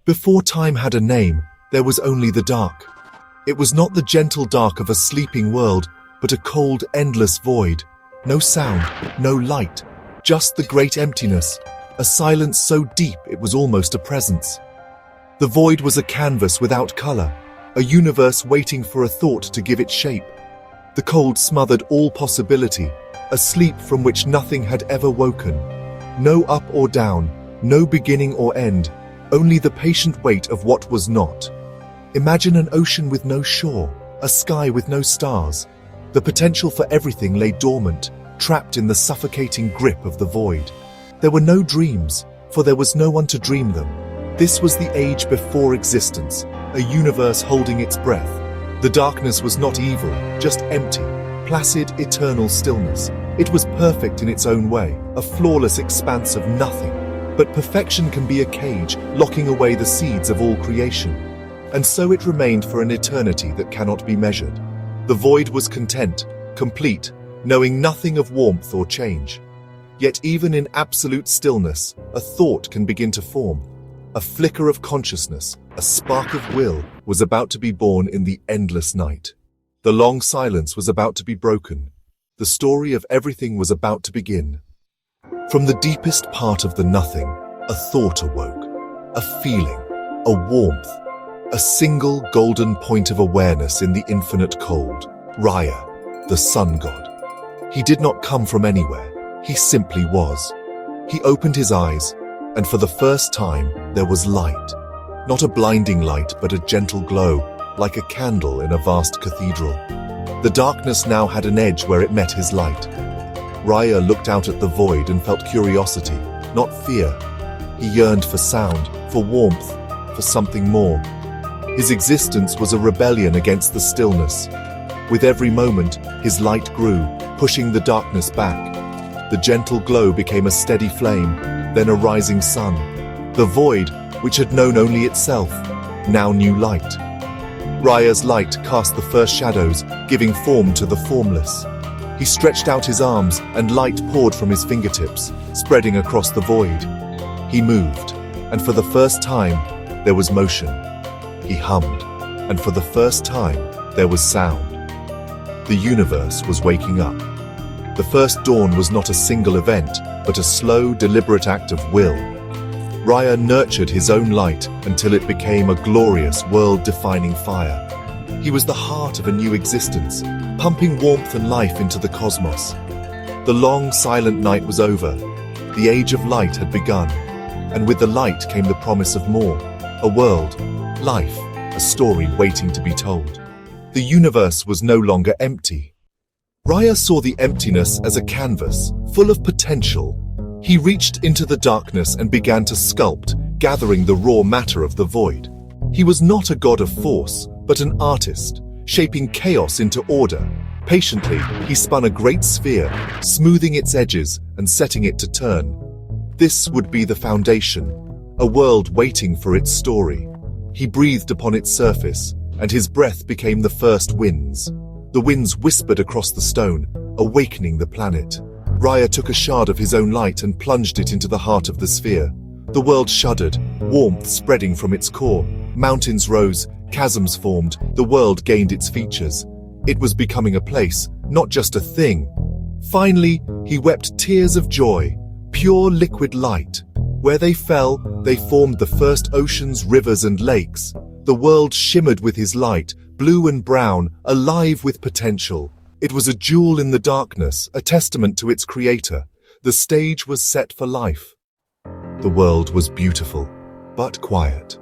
Before time had a name, there was only the dark. It was not the gentle dark of a sleeping world, but a cold, endless void. No sound, no light, just the great emptiness, a silence so deep it was almost a presence. The void was a canvas without color, a universe waiting for a thought to give it shape. The cold smothered all possibility, a sleep from which nothing had ever woken. No up or down, no beginning or end, only the patient weight of what was not. Imagine an ocean with no shore, a sky with no stars. The potential for everything lay dormant, trapped in the suffocating grip of the void. There were no dreams, for there was no one to dream them. This was the age before existence, a universe holding its breath. The darkness was not evil, just empty, placid, eternal stillness. It was perfect in its own way, a flawless expanse of nothing. But perfection can be a cage, locking away the seeds of all creation. And so it remained for an eternity that cannot be measured. The void was content, complete, knowing nothing of warmth or change. Yet even in absolute stillness, a thought can begin to form. A flicker of consciousness, a spark of will, was about to be born in the endless night. The long silence was about to be broken. The story of everything was about to begin. From the deepest part of the nothing, a thought awoke, a feeling, a warmth, a single golden point of awareness in the infinite cold. Raya, the sun god. He did not come from anywhere, he simply was. He opened his eyes, and for the first time there was light. Not a blinding light, but a gentle glow, like a candle in a vast cathedral. The darkness now had an edge where it met his light. Raya looked out at the void and felt curiosity, not fear. He yearned for sound, for warmth, for something more. His existence was a rebellion against the stillness. With every moment, his light grew, pushing the darkness back. The gentle glow became a steady flame, then a rising sun. The void, which had known only itself, now knew light. Raya's light cast the first shadows, giving form to the formless. He stretched out his arms, and light poured from his fingertips, spreading across the void. He moved, and for the first time, there was motion. He hummed, and for the first time, there was sound. The universe was waking up. The first dawn was not a single event, but a slow, deliberate act of will. Raya nurtured his own light until it became a glorious, world-defining fire. He was the heart of a new existence, pumping warmth and life into the cosmos. The long, silent night was over. The age of light had begun, and with the light came the promise of more. A world, life, a story waiting to be told. The universe was no longer empty. Raya saw the emptiness as a canvas, full of potential. He reached into the darkness and began to sculpt, gathering the raw matter of the void. He was not a god of force, but an artist, shaping chaos into order. Patiently, he spun a great sphere, smoothing its edges and setting it to turn. This would be the foundation, a world waiting for its story. He breathed upon its surface, and his breath became the first winds. The winds whispered across the stone, awakening the planet. Raya took a shard of his own light and plunged it into the heart of the sphere. The world shuddered, warmth spreading from its core. Mountains rose, chasms formed, the world gained its features. It was becoming a place, not just a thing. Finally, he wept tears of joy, pure liquid light. Where they fell, they formed the first oceans, rivers, and lakes. The world shimmered with his light, blue and brown, alive with potential. It was a jewel in the darkness, a testament to its creator. The stage was set for life. The world was beautiful, but quiet.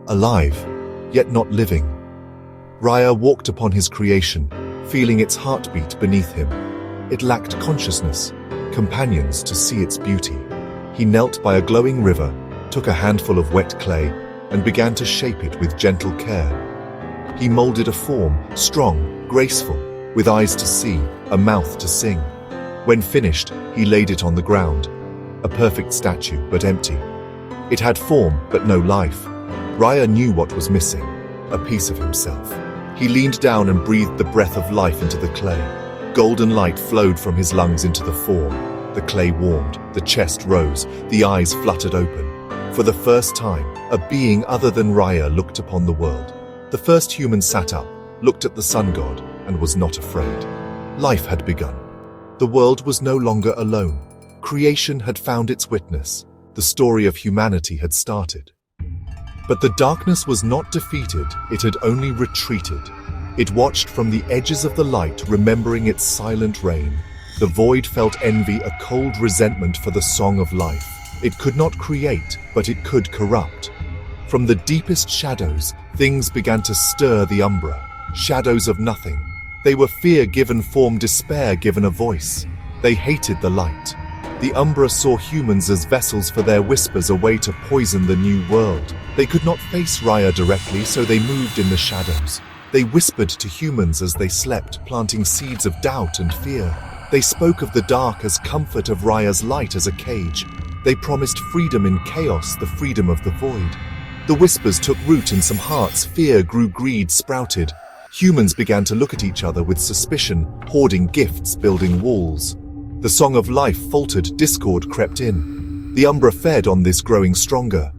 Alive, yet not living. Raya walked upon his creation, feeling its heartbeat beneath him. It lacked consciousness, companions to see its beauty. He knelt by a glowing river, took a handful of wet clay, and began to shape it with gentle care. He molded a form, strong, graceful, with eyes to see, a mouth to sing. When finished, he laid it on the ground. A perfect statue, but empty. It had form, but no life. Raya knew what was missing, a piece of himself. He leaned down and breathed the breath of life into the clay. Golden light flowed from his lungs into the form. The clay warmed, the chest rose, the eyes fluttered open. For the first time, a being other than Raya looked upon the world. The first human sat up, looked at the sun god, and was not afraid. Life had begun. The world was no longer alone. Creation had found its witness. The story of humanity had started. But the darkness was not defeated, it had only retreated. It watched from the edges of the light, remembering its silent reign. The void felt envy, a cold resentment for the song of life. It could not create, but it could corrupt. From the deepest shadows, things began to stir the Umbra. Shadows of nothing. They were fear given form, despair given a voice. They hated the light. The Umbra saw humans as vessels for their whispers, a way to poison the new world. They could not face Raya directly, so they moved in the shadows. They whispered to humans as they slept, planting seeds of doubt and fear. They spoke of the dark as comfort, of Raya's light as a cage. They promised freedom in chaos, the freedom of the void. The whispers took root in some hearts, fear grew, greed sprouted. Humans began to look at each other with suspicion, hoarding gifts, building walls. The song of life faltered, discord crept in. The Umbra fed on this, growing stronger.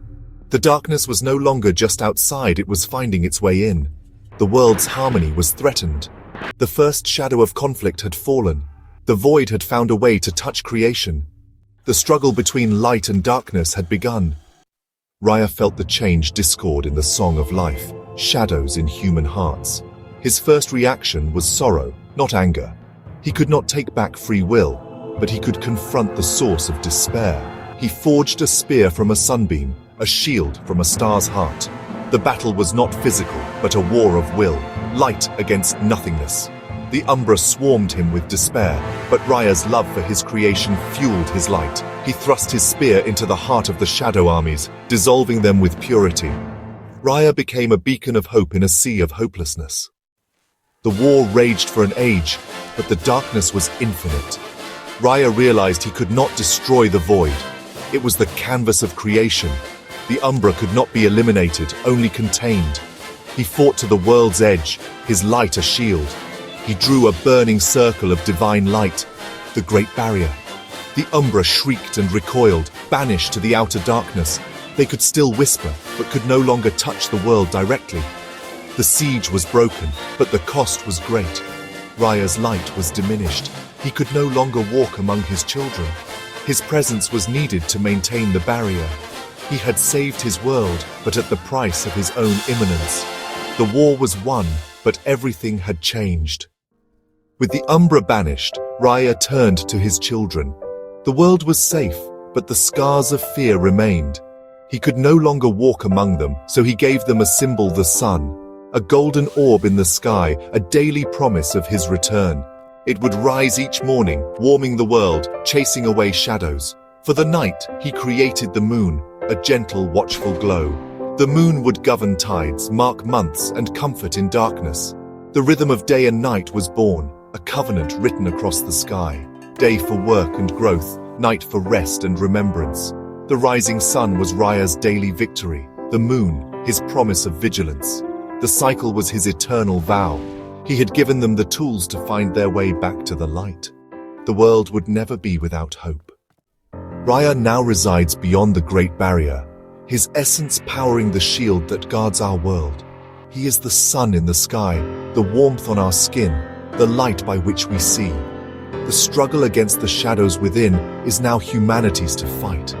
The darkness was no longer just outside, it was finding its way in. The world's harmony was threatened. The first shadow of conflict had fallen. The void had found a way to touch creation. The struggle between light and darkness had begun. Raya felt the change, discord in the song of life, shadows in human hearts. His first reaction was sorrow, not anger. He could not take back free will, but he could confront the source of despair. He forged a spear from a sunbeam, a shield from a star's heart. The battle was not physical, but a war of will, light against nothingness. The Umbra swarmed him with despair, but Raya's love for his creation fueled his light. He thrust his spear into the heart of the shadow armies, dissolving them with purity. Raya became a beacon of hope in a sea of hopelessness. The war raged for an age, but the darkness was infinite. Raya realized he could not destroy the void. It was the canvas of creation. The Umbra could not be eliminated, only contained. He fought to the world's edge, his light a shield. He drew a burning circle of divine light, the Great Barrier. The Umbra shrieked and recoiled, banished to the outer darkness. They could still whisper, but could no longer touch the world directly. The siege was broken, but the cost was great. Raya's light was diminished. He could no longer walk among his children. His presence was needed to maintain the barrier. He had saved his world, but at the price of his own imminence. The war was won, but everything had changed. With the Umbra banished, Raya turned to his children. The world was safe, but the scars of fear remained. He could no longer walk among them, so he gave them a symbol, the sun, a golden orb in the sky, a daily promise of his return. It would rise each morning, warming the world, chasing away shadows. For the night, he created the moon, a gentle, watchful glow. The moon would govern tides, mark months, and comfort in darkness. The rhythm of day and night was born, a covenant written across the sky. Day for work and growth, night for rest and remembrance. The rising sun was Raya's daily victory, the moon, his promise of vigilance. The cycle was his eternal vow. He had given them the tools to find their way back to the light. The world would never be without hope. Raya now resides beyond the Great Barrier, his essence powering the shield that guards our world. He is the sun in the sky, the warmth on our skin, the light by which we see. The struggle against the shadows within is now humanity's to fight.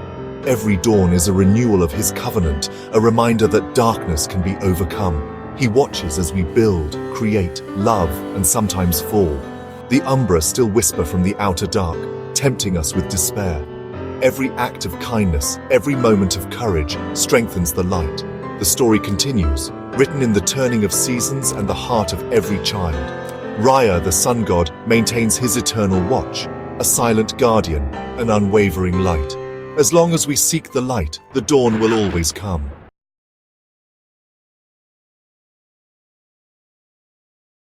Every dawn is a renewal of his covenant, a reminder that darkness can be overcome. He watches as we build, create, love, and sometimes fall. The Umbra still whisper from the outer dark, tempting us with despair. Every act of kindness, every moment of courage strengthens the light. The story continues, written in the turning of seasons and the heart of every child. Raya, the sun god, maintains his eternal watch, a silent guardian, an unwavering light. As long as we seek the light, the dawn will always come.